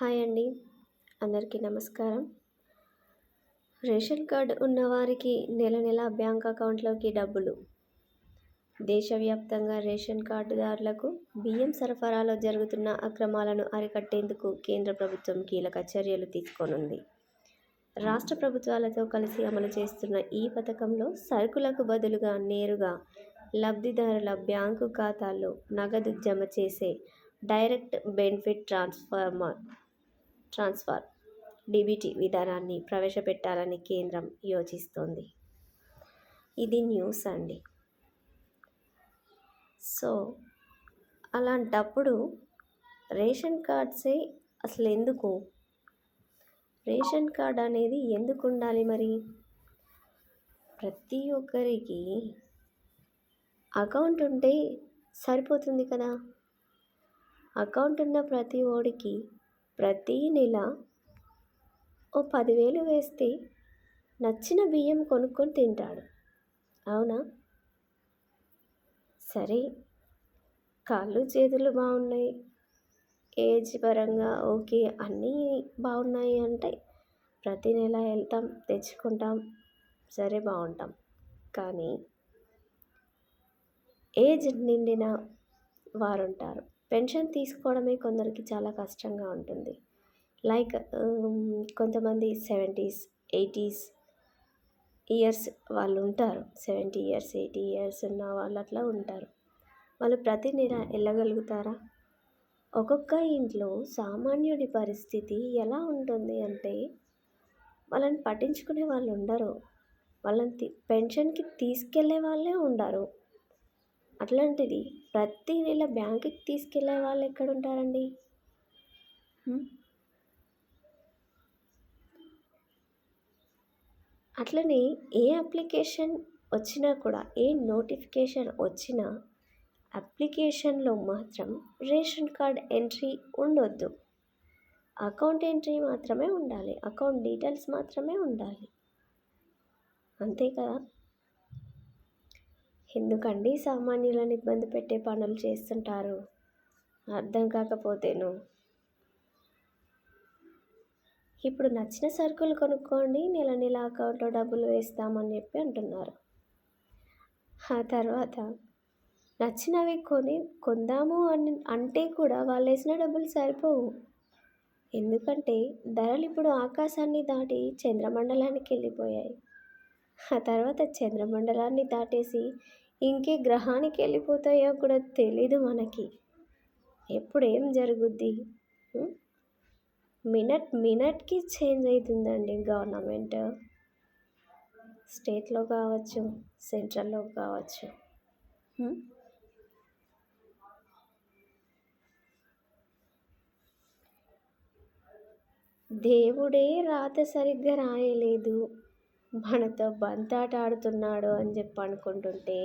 Hi అండి. అందరికీ నమస్కారం. రేషన్ కార్డ్ ఉన్నవారికి నెల నెలా బ్యాంక్ అకౌంట్లోకి డబ్బులు. దేశవ్యాప్తంగా రేషన్ కార్డుదారులకు బియ్యం సరఫరాలో జరుగుతున్న అక్రమాలను అరికట్టేందుకు కేంద్ర ప్రభుత్వం కీలక చర్యలు తీసుకోనుంది. రాష్ట్ర ప్రభుత్వాలతో కలిసి అమలు చేస్తున్న ఈ పథకంలో సరుకులకు బదులుగా నేరుగా లబ్ధిదారుల బ్యాంకు ఖాతాల్లో నగదు జమ చేసే డైరెక్ట్ బెనిఫిట్ ట్రాన్స్ఫర్ డీబీటీ విధానాన్ని ప్రవేశపెట్టాలని కేంద్రం యోచిస్తోంది. ఇది న్యూస్ అండి. సో అలాంటప్పుడు రేషన్ కార్డ్సే అసలు ఎందుకు? రేషన్ కార్డ్ అనేది ఎందుకు ఉండాలి మరి? ప్రతి ఒక్కరికి అకౌంట్ ఉంటే సరిపోతుంది కదా. అకౌంట్ ఉన్న ప్రతి ఓడికి ప్రతీ నెల ఓ 10,000 వేస్తే నచ్చిన బియ్యం కొనుక్కొని తింటాడు. అవునా? సరే, కాళ్ళు చేతులు బాగున్నాయి, ఏజ్ పరంగా ఓకే, అన్నీ బాగున్నాయి అంటే ప్రతి నెల వెళ్తాం, తెచ్చుకుంటాం, సరే బాగుంటాం. కానీ ఏజ్ నిండిన వారు ఉంటారు. పెన్షన్ తీసుకోవడమే కొందరికి చాలా కష్టంగా ఉంటుంది. లైక్ కొంతమంది 70s, 80s ఇయర్స్ వాళ్ళు ఉంటారు. 70 ఇయర్స్, 80 ఇయర్స్ ఉన్న వాళ్ళు అట్లా ఉంటారు. వాళ్ళు ప్రతి నెల వెళ్ళగలుగుతారా? ఒక్కొక్క ఇంట్లో సామాన్యుడి పరిస్థితి ఎలా ఉంటుంది అంటే వాళ్ళని పట్టించుకునే వాళ్ళు ఉండరు. వాళ్ళని పెన్షన్కి తీసుకెళ్లే వాళ్ళే ఉండరు. అట్లాంటిది ప్రతి నెల బ్యాంకుకి తీసుకెళ్లే వాళ్ళు ఎక్కడుంటారండి? అట్లనే ఏ అప్లికేషన్ వచ్చినా కూడా, ఏ నోటిఫికేషన్ వచ్చినా అప్లికేషన్లో మాత్రం రేషన్ కార్డ్ ఎంట్రీ ఉండొద్దు. అకౌంట్ ఎంట్రీ మాత్రమే ఉండాలి. అకౌంట్ డీటెయిల్స్ మాత్రమే ఉండాలి. అంతే కదా. ఎందుకండి సామాన్యులను ఇబ్బంది పెట్టే పనులు చేస్తుంటారు? అర్థం కాకపోతేను. ఇప్పుడు నచ్చిన సరుకులు కొనుక్కోండి, నెల నెల అకౌంట్లో డబ్బులు వేస్తామని చెప్పి అంటున్నారు. ఆ తర్వాత నచ్చినవి కొందాము అంటే కూడా వాళ్ళు వేసిన డబ్బులు సరిపోవు. ఎందుకంటే ధరలు ఇప్పుడు ఆకాశాన్ని దాటి చంద్రమండలానికి వెళ్ళిపోయాయి. ఆ తర్వాత చంద్రమండలాన్ని దాటేసి ఇంకే గ్రహానికి వెళ్ళిపోతాయో కూడా తెలీదు మనకి. ఎప్పుడు ఏం జరుగుద్ది? మినట్కి చేంజ్ అవుతుందండి గవర్నమెంట్. స్టేట్లో కావచ్చు, సెంట్రల్లో కావచ్చు. దేవుడే రాత సరిగ్గా రాయలేదు, మనతో బంతాట ఆడుతున్నాడు అని చెప్పి అనుకుంటుంటే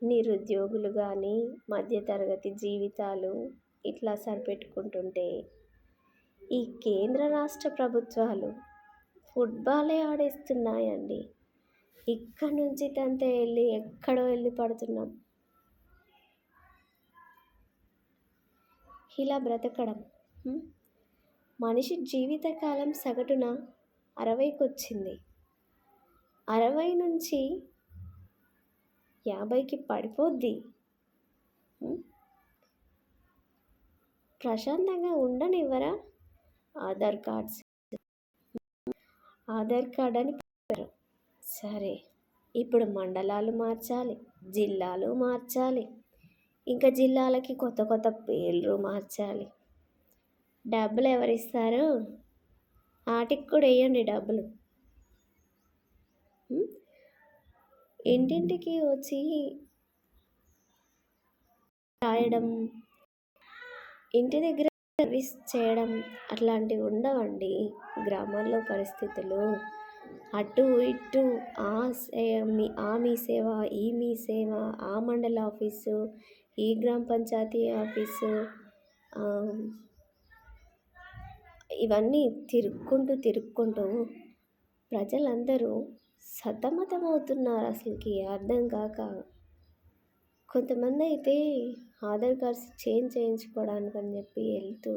నిరుద్యోగులు కానీ, మధ్యతరగతి జీవితాలు ఇట్లా సరిపెట్టుకుంటుంటే ఈ కేంద్ర రాష్ట్ర ప్రభుత్వాలు ఫుట్బాలే ఆడేస్తున్నాయండి. ఇక్కడి నుంచి తంతే వెళ్ళి ఎక్కడో వెళ్ళి పడుతున్నాం. ఇలా బ్రతకడం. మనిషి జీవితకాలం సగటున 60కి వచ్చింది. 60 నుంచి 50కి పడిపోద్ది. ప్రశాంతంగా ఉండనివ్వరా? ఆధార్ కార్డ్ అని చెప్పారు. సరే, ఇప్పుడు మండలాలు మార్చాలి, జిల్లాలు మార్చాలి, ఇంకా జిల్లాలకి కొత్త కొత్త పేర్లు మార్చాలి. డబ్బులు ఎవరిస్తారు? వాటికి కూడా వేయండి డబ్బులు. ఇంటింటికి వచ్చి రాయడం, ఇంటి దగ్గర సర్వీస్ చేయడం అట్లాంటివి ఉండవండి గ్రామాల్లో పరిస్థితులు. అటు ఇటు మీ సేవ, ఈ మీ సేవ, ఆ మండల ఆఫీసు, ఈ గ్రామ పంచాయతీ ఆఫీసు, ఇవన్నీ తిరుక్కుంటూ ప్రజలందరూ సతమతమవుతున్నారు. అసలుకి అర్థం కాక కొంతమంది అయితే ఆధార్ కార్డ్స్ చేంజ్ చేయించుకోవడానికి అని చెప్పి వెళ్తూ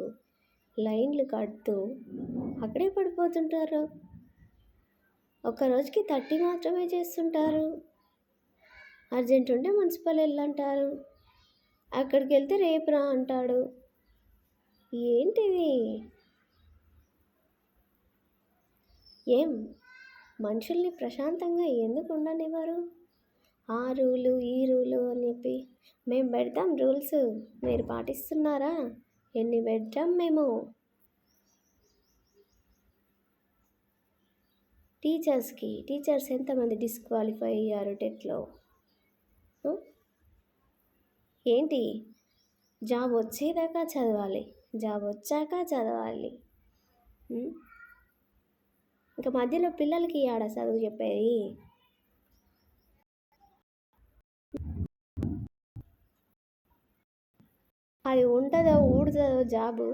లైన్లు కడుతూ అక్కడే పడిపోతుంటారు. ఒక రోజుకి 30 మాత్రమే చేస్తుంటారు. అర్జెంట్ ఉంటే మున్సిపల్ వెళ్ళంటారు. అక్కడికి వెళ్తే రేపు రా అంటాడు. ఏంటిది? ఏం మనుషుల్ని ప్రశాంతంగా ఎందుకు ఉండనివ్వరు? ఆ రూలు ఈ రూలు అని చెప్పి మేము పెడతాం రూల్స్, మీరు పాటిస్తున్నారా? ఎన్ని పెడతాం మేము. టీచర్స్ ఎంతమంది డిస్క్వాలిఫై అయ్యారు టెట్లో? ఏంటి? జాబ్ వచ్చేదాకా చదవాలి, జాబ్ వచ్చాక చదవాలి. ఇంకా మధ్యలో పిల్లలకి ఆడ చదువు చెప్పేది. అది ఉంటుందో ఊడుతుందో జాబు.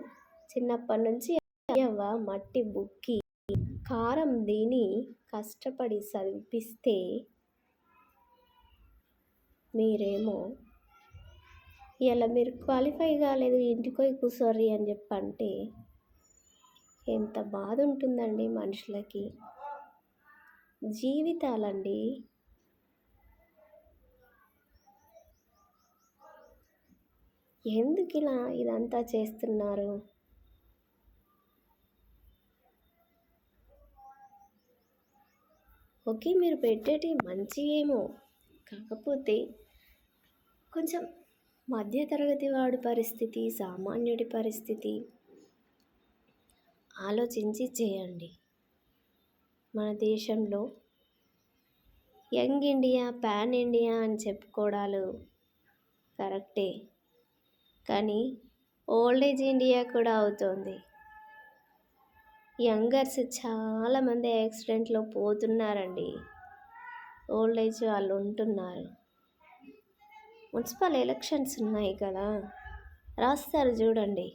చిన్నప్పటి నుంచి అయ్యవ్వ మట్టి బుక్కి కారం దీని కష్టపడి చదివిపిస్తే మీరేమో ఇలా మీరు క్వాలిఫై కాలేదు ఇంటికి పోయి కూర్చోర్రి అని చెప్పంటే ఎంత బాధ ఉంటుందండి మనుషులకి. జీవితాలండి. ఎందుకు ఇలా ఇదంతా చేస్తున్నారు? ఓకే, మీరు పెట్టేటి మంచి ఏమో, కాకపోతే కొంచెం మధ్యతరగతి వాడి పరిస్థితి, సామాన్యుడి పరిస్థితి ఆలోచించి చేయండి. మన దేశంలో యంగ్ ఇండియా, పాన్ ఇండియా అని చెప్పుకోవడాలు కరెక్టే, కానీ ఓల్డ్ ఏజ్ ఇండియా కూడా అవుతోంది. యంగర్స్ చాలామంది యాక్సిడెంట్లో పోతున్నారండి. ఓల్డ్ ఏజ్ వాళ్ళు ఉంటున్నారు. మున్సిపల్ ఎలక్షన్స్ ఉన్నాయి కదా, రాస్తారు చూడండి.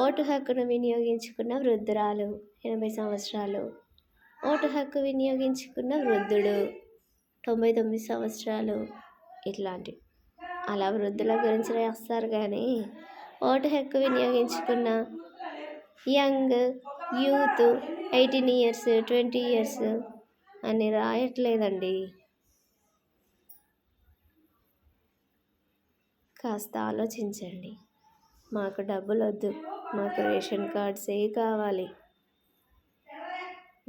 ఓటు హక్కును వినియోగించుకున్న వృద్ధురాలు 80 సంవత్సరాలు, ఓటు హక్కు వినియోగించుకున్న వృద్ధుడు 99 సంవత్సరాలు, ఇట్లాంటివి. అలా వృద్ధుల గురించి రాస్తారు కానీ ఓటు హక్కు వినియోగించుకున్న యంగ్ యూత్ 18 ఇయర్స్ 20 ఇయర్స్ అని రాయట్లేదండి. కాస్త ఆలోచించండి. మాకు డబ్బులు వద్దు, మాకు రేషన్ కార్డ్సే కావాలి.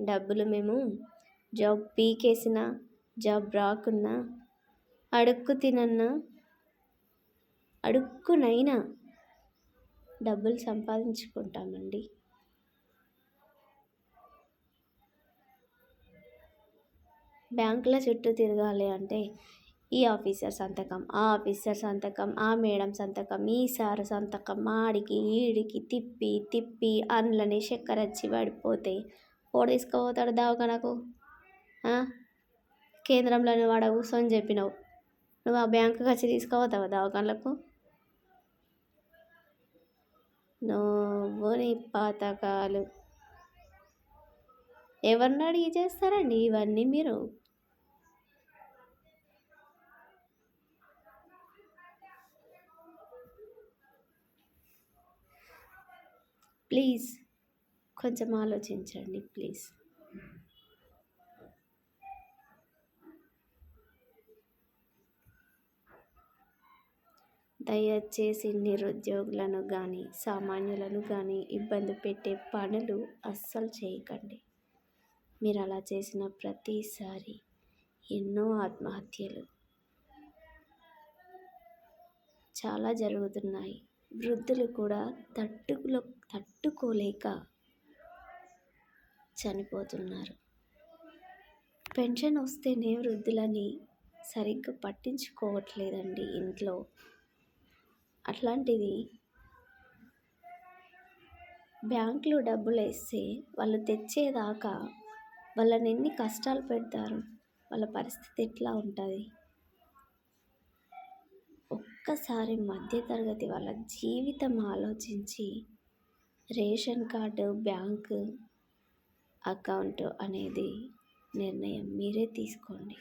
డబ్బులు మేము జాబ్ పీకేసినా, జాబ్ రాకున్నా, అడుక్కునైనా డబ్బులు సంపాదించుకుంటామండి. బ్యాంకుల చుట్టూ తిరగాలి అంటే ఈ ఆఫీసర్ సంతకం, ఆ ఆఫీసర్ సంతకం, ఆ మేడం సంతకం, ఈ సార్ సంతకం, ఆడికి ఈడికి తిప్పి అందులోనే చక్కెర వచ్చి పడిపోతే ఓడి తీసుకుపోతాడు దవాఖానకు. కేంద్రంలోనే వాడ కూర్చొని చెప్పినావు, నువ్వు ఆ బ్యాంకుకి వచ్చి తీసుకుపోతావా దవాఖానలకు? నువ్వు నీ పథకాలు ఎవరిని అడిగి చేస్తారండి ఇవన్నీ మీరు? ప్లీజ్ కొంచెం ఆలోచించండి ప్లీజ్. దయచేసి నిరుద్యోగులను కానీ సామాన్యులను కానీ ఇబ్బంది పెట్టే పనులు అస్సలు చేయకండి. మీరు అలా చేసిన ప్రతిసారి ఎన్నో ఆత్మహత్యలు చాలా జరుగుతున్నాయి. వృద్ధులు కూడా తట్టుకోలేక చనిపోతున్నారు. పెన్షన్ వస్తేనే వృద్ధులని సరిగ్గా పట్టించుకోవట్లేదండి ఇంట్లో. అట్లాంటిది బ్యాంకులో డబ్బులు వేస్తే వాళ్ళు తెచ్చేదాకా వాళ్ళని ఎన్ని కష్టాలు పెడతారు, వాళ్ళ పరిస్థితి ఎట్లా ఉంటుంది? ఒక్కసారి మధ్యతరగతి వాళ్ళ జీవితం ఆలోచించి రేషన్ కార్డు, బ్యాంకు అకౌంట్ అనేది నిర్ణయం మీరే తీసుకోండి.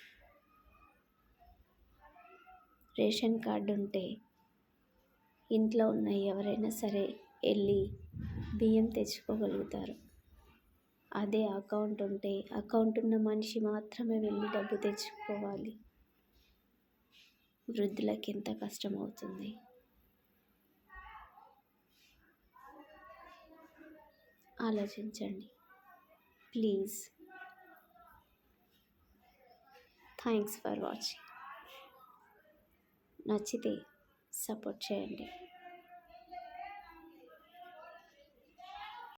రేషన్ కార్డు ఉంటే ఇంట్లో ఉన్న ఎవరైనా సరే వెళ్ళి బియ్యం తెచ్చుకోగలుగుతారు. అదే అకౌంట్ ఉంటే అకౌంట్ ఉన్న మనిషి మాత్రమే వెళ్ళి డబ్బు తెచ్చుకోవాలి. వృద్ధులకి ఎంత కష్టమవుతుంది. ఆలోచించండి ప్లీజ్. Thanks for watching. నచ్చితే సపోర్ట్ చేయండి.